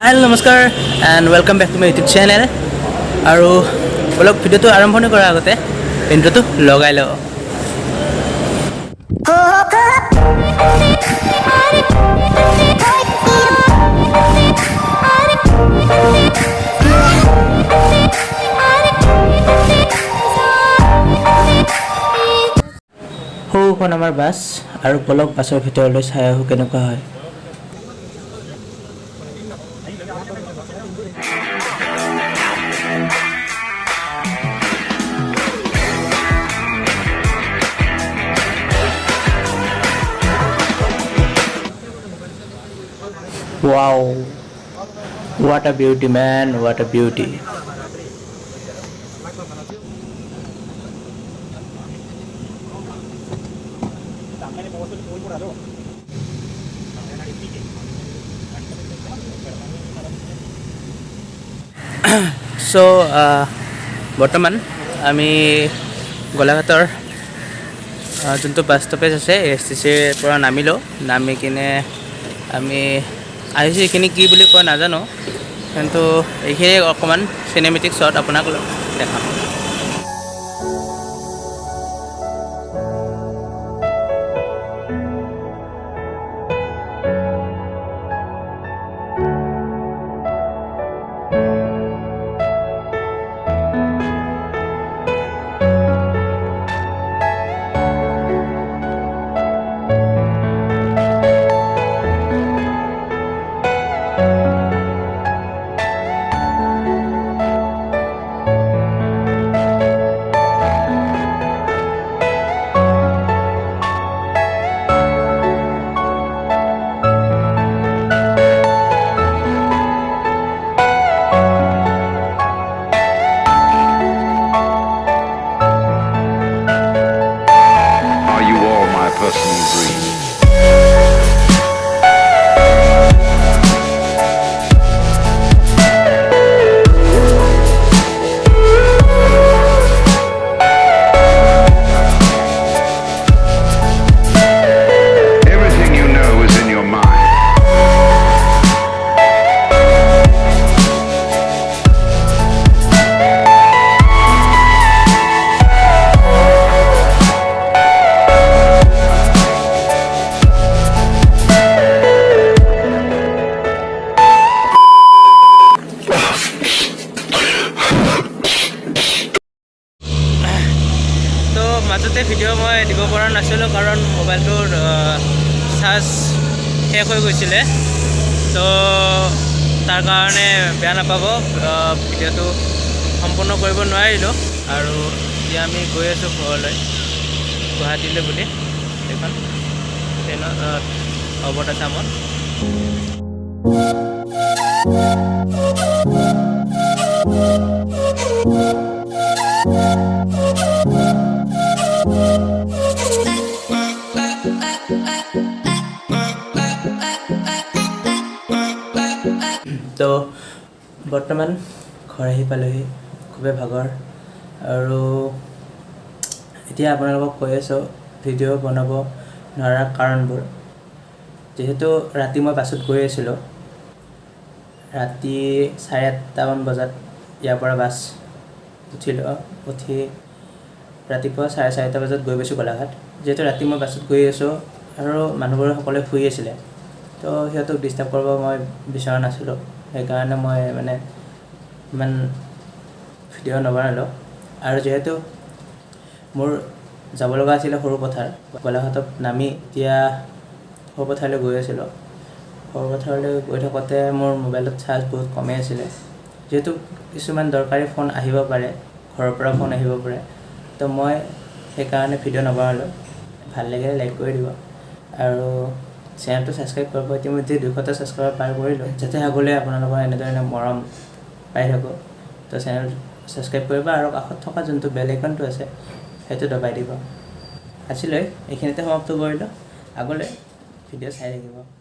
Hello, namaskar and welcome back to my YouTube channel. আৰু অলপ ভিডিওটো আৰম্ভণি কৰাৰ আগতে ইন্ট্ৰোটো লগাই লওঁ। সৌখন আমাৰ বাছ আৰু বলক বাছৰ ভিতৰলৈ চাই আহোঁ কেনেকুৱা হয়। Wow, what a beauty, man, what a beauty. So, বৰ্তমান আমি গোলাঘাটৰ যোনটো বাছ ষ্টপেজ আছে STCৰ পৰা নামিলোঁ। নামি কিনে আমি আহিছোঁ। এইখিনি কি বুলি কয় নাজানো, কিন্তু এইখিনি অকণমান চিনেমেটিক শ্বট আপোনাক দেখাম। মাজতে ভিডিঅ' মই দিব পৰা নাছিলোঁ কাৰণ মোবাইলটোৰ চাৰ্জ শেষ হৈ গৈছিলে। তো তাৰ কাৰণে বেয়া নাপাব, ভিডিঅ'টো সম্পূৰ্ণ কৰিব নোৱাৰিলোঁ। আৰু এতিয়া আমি গৈ আছোঁ ঘৰলৈ, গুৱাহাটীলৈ বুলি। এখন ট্ৰেইনত অৱত আছামত। তো বৰ্তমান ঘৰ আহি পালোহি, খুবেই ভাগৰ। আৰু এতিয়া আপোনালোকক কৈ আছোঁ ভিডিঅ' বনাব নোৱাৰা কাৰণবোৰ। যিহেতু ৰাতি মই বাছত গৈ আছিলোঁ, ৰাতি 8:30মান বজাত ইয়াৰ পৰা বাছ উঠিলোঁ। উঠি ৰাতিপুৱা 4:30 বজাত গৈ পাইছোঁ গোলাঘাট। যিহেতু ৰাতি মই বাছত গৈ আছোঁ আৰু মানুহবোৰে সকলোৱে শুই আছিলে, তো সিহঁতক ডিষ্টাৰ্ব কৰিব মই বিচৰা নাছিলোঁ। সেইকাৰণে মই ইমান ভিডিঅ' নবনালোঁ। আৰু যিহেতু মোৰ যাব লগা আছিলে সৰু পথাৰ, গোলাঘাটত নামি এতিয়া সৰু পথাৰলৈ গৈ আছিলোঁ। সৰু পথাৰলৈ গৈ থাকোঁতে মোৰ মোবাইলত চাৰ্জ বহুত কমেই আছিলে। যিহেতু কিছুমান দৰকাৰী ফোন আহিব পাৰে, ঘৰৰ পৰা ফোন আহিব পাৰে, তো মই সেইকাৰণে ভিডিঅ' নবনালোঁ। ভাল লাগিলে লাইক কৰি দিব আৰু চেনেলটো ছাবস্ক্ৰাইব কৰিব। ইতিমধ্যে 200টা ছাবস্ক্ৰাইবাৰ পাৰ কৰিলোঁ। যাতে আগলৈ আপোনালোকৰ এনেধৰণে মৰম পাই থাকোঁ, তো চেনেল ছাবস্ক্ৰাইব কৰিব আৰু কাষত থকা যোনটো বেল আইকনটো আছে সেইটো দবাই দিব। আজিলৈ এইখিনিতে সমাপ্ত কৰিলোঁ। আগলৈ ভিডিঅ' চাই থাকিব।